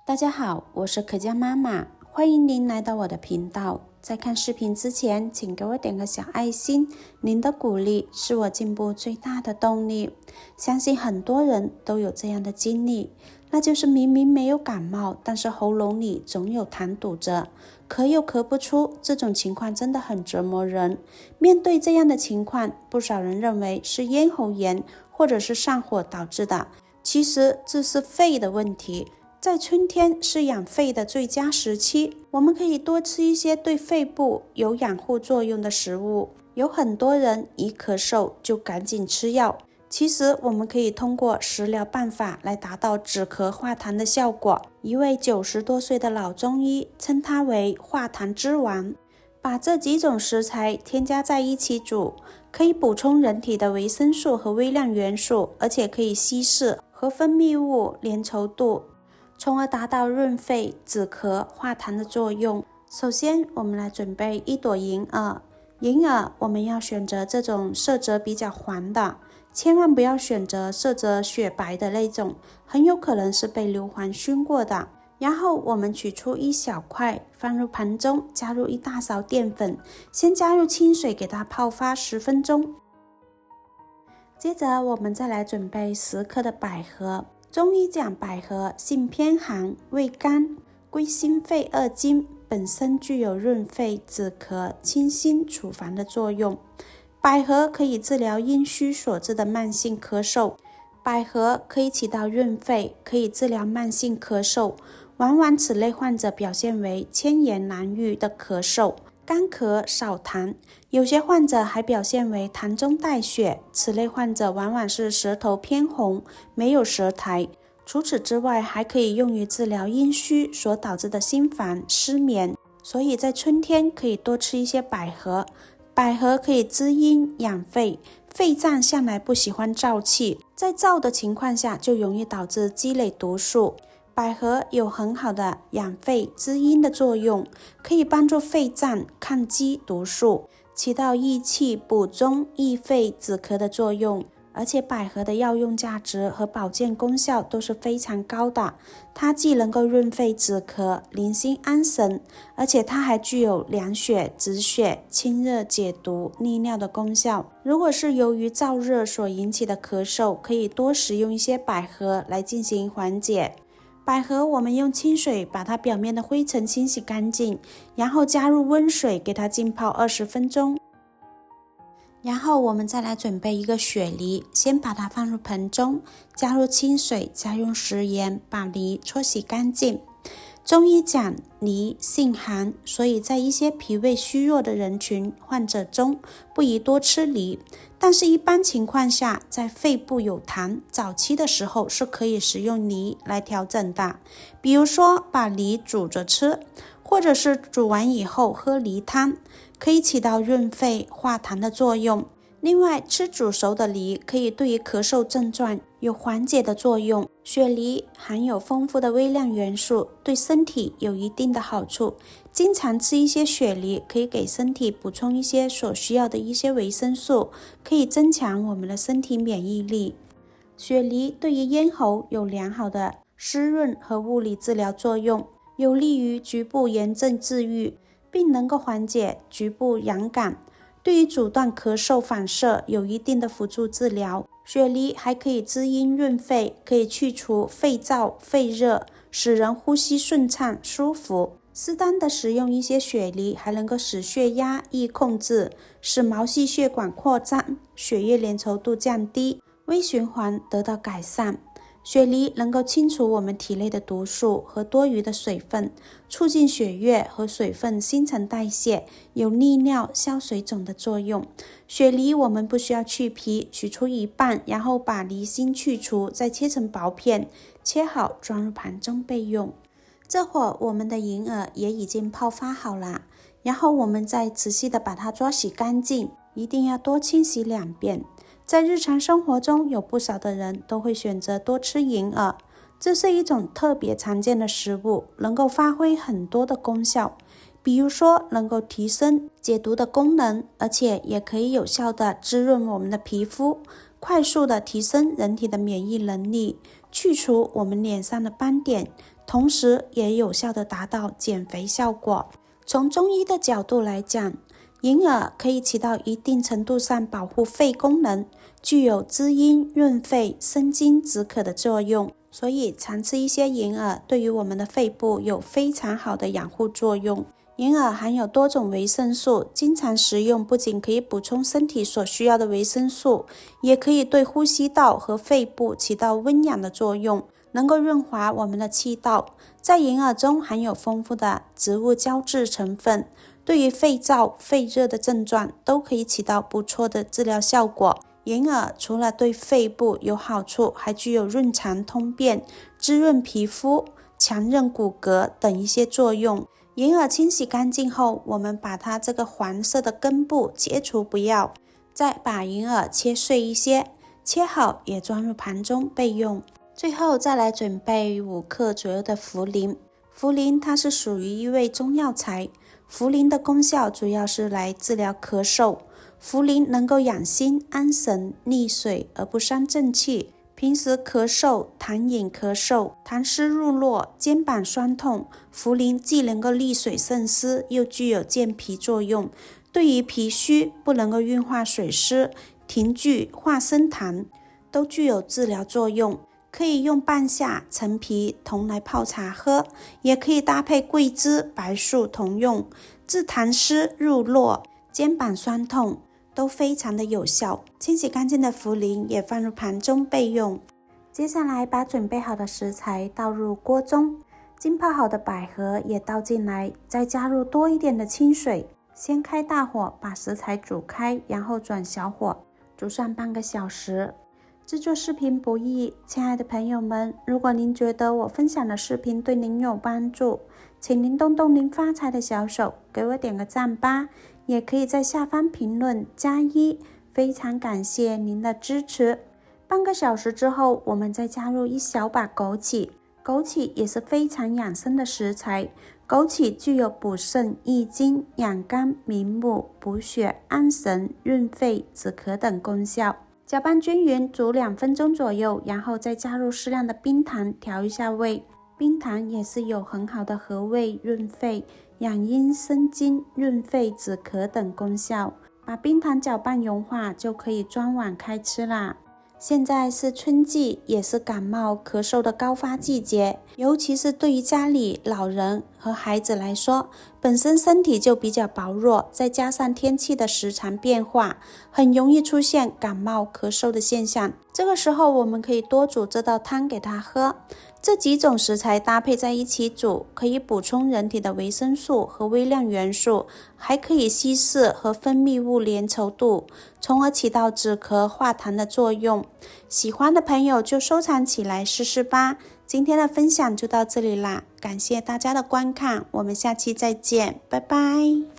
大家好，我是可嘉妈妈，欢迎您来到我的频道。在看视频之前，请给我点个小爱心，您的鼓励是我进步最大的动力。相信很多人都有这样的经历，那就是明明没有感冒，但是喉咙里总有痰堵着，咳又咳不出，这种情况真的很折磨人。面对这样的情况，不少人认为是咽喉炎或者是上火导致的，其实这是肺的问题。在春天是养肺的最佳时期，我们可以多吃一些对肺部有养护作用的食物。有很多人一咳嗽就赶紧吃药，其实我们可以通过食疗办法来达到止咳化痰的效果。一位90多岁的老中医称它为化痰之王，把这几种食材添加在一起煮，可以补充人体的维生素和微量元素，而且可以稀释和分泌物粘稠度，从而达到润肺、止咳、化痰的作用。首先，我们来准备一朵银耳。银耳我们要选择这种色泽比较黄的，千万不要选择色泽雪白的那种，很有可能是被硫磺熏过的。然后我们取出一小块，放入盆中，加入一大勺淀粉，先加入清水给它泡发10分钟。接着我们再来准备10克的百合。中医讲百合性偏寒，味甘，归心肺二经，本身具有润肺、止咳、清心、除烦的作用。百合可以治疗阴虚所致的慢性咳嗽，百合可以起到润肺，可以治疗慢性咳嗽。往往此类患者表现为千言难愈的咳嗽，干咳少痰，有些患者还表现为痰中带血，此类患者往往是舌头偏红，没有舌苔。除此之外，还可以用于治疗阴虚所导致的心烦、失眠。所以在春天可以多吃一些百合。百合可以滋阴养肺，肺脏向来不喜欢燥气，在燥的情况下就容易导致积累毒素。百合有很好的养肺滋阴的作用，可以帮助肺脏抗击毒素，起到益气补中、益肺止咳的作用。而且百合的药用价值和保健功效都是非常高的，它既能够润肺止咳、宁心安神，而且它还具有凉血止血、清热解毒、利尿的功效。如果是由于燥热所引起的咳嗽，可以多食用一些百合来进行缓解。百合我们用清水把它表面的灰尘清洗干净，然后加入温水给它浸泡20分钟。然后我们再来准备一个雪梨，先把它放入盆中，加入清水，加入食盐，把梨搓洗干净。中医讲梨性寒，所以在一些脾胃虚弱的人群患者中不宜多吃梨，但是一般情况下，在肺部有痰早期的时候是可以食用梨来调整的。比如说把梨煮着吃，或者是煮完以后喝梨汤，可以起到润肺化痰的作用。另外，吃煮熟的梨可以对于咳嗽症状有缓解的作用。雪梨含有丰富的微量元素，对身体有一定的好处。经常吃一些雪梨，可以给身体补充一些所需要的一些维生素，可以增强我们的身体免疫力。雪梨对于咽喉有良好的湿润和物理治疗作用，有利于局部炎症治愈，并能够缓解局部痒感，对于阻断咳嗽反射有一定的辅助治疗。雪梨还可以滋阴润肺，可以去除肺燥、肺热，使人呼吸顺畅舒服。适当的食用一些雪梨，还能够使血压易控制，使毛细血管扩张，血液粘稠度降低，微循环得到改善。雪梨能够清除我们体内的毒素和多余的水分，促进血液和水分新陈代谢，有利尿消水肿的作用。雪梨我们不需要去皮，取出一半，然后把梨心去除，再切成薄片，切好装入盘中备用。这会儿我们的银耳也已经泡发好了，然后我们再仔细的把它抓洗干净，一定要多清洗2遍。在日常生活中，有不少的人都会选择多吃银耳，这是一种特别常见的食物，能够发挥很多的功效。比如说能够提升解毒的功能，而且也可以有效的滋润我们的皮肤，快速的提升人体的免疫能力，去除我们脸上的斑点，同时也有效地达到减肥效果。从中医的角度来讲，银耳可以起到一定程度上保护肺功能，具有滋阴、润肺、生津止渴的作用，所以常吃一些银耳对于我们的肺部有非常好的养护作用。银耳含有多种维生素，经常食用不仅可以补充身体所需要的维生素，也可以对呼吸道和肺部起到温养的作用，能够润滑我们的气道。在银耳中含有丰富的植物胶质成分，对于肺燥、肺热的症状都可以起到不错的治疗效果。银耳除了对肺部有好处，还具有润肠通便、滋润皮肤、强韧骨骼等一些作用。银耳清洗干净后，我们把它这个黄色的根部切除不要，再把银耳切碎一些，切好也装入盘中备用。最后再来准备5克左右的茯苓。茯苓它是属于一味中药材，茯苓的功效主要是来治疗咳嗽。茯苓能够养心安神、利水而不伤正气。平时咳嗽、痰饮咳嗽、痰湿入络、肩膀酸痛，茯苓既能够利水渗湿，又具有健脾作用。对于脾虚不能够运化水湿、停聚、化生痰，都具有治疗作用。可以用半夏、陈皮、桐来泡茶喝，也可以搭配桂枝、白术同用，治痰湿入络、肩膀酸痛都非常的有效。清洗干净的茯苓也放入盘中备用。接下来把准备好的食材倒入锅中，浸泡好的百合也倒进来，再加入多一点的清水，先开大火把食材煮开，然后转小火煮上半个小时。制作视频不易，亲爱的朋友们，如果您觉得我分享的视频对您有帮助，请您动动您发财的小手，给我点个赞吧，也可以在下方评论加1，非常感谢您的支持。半个小时之后，我们再加入1小把枸杞，枸杞也是非常养生的食材，枸杞具有补肾益精、养肝明目、补血安神、润肺止咳等功效。搅拌均匀，煮2分钟左右，然后再加入适量的冰糖调一下味。冰糖也是有很好的和胃、润肺、养阴生津、润肺止咳等功效。把冰糖搅拌融化就可以装碗开吃啦。现在是春季，也是感冒咳嗽的高发季节，尤其是对于家里老人和孩子来说，本身身体就比较薄弱，再加上天气的时常变化，很容易出现感冒咳嗽的现象。这个时候我们可以多煮这道汤给他喝。这几种食材搭配在一起煮，可以补充人体的维生素和微量元素，还可以稀释和分泌物粘稠度，从而起到止咳化痰的作用。喜欢的朋友就收藏起来试试吧。今天的分享就到这里啦，感谢大家的观看，我们下期再见，拜拜。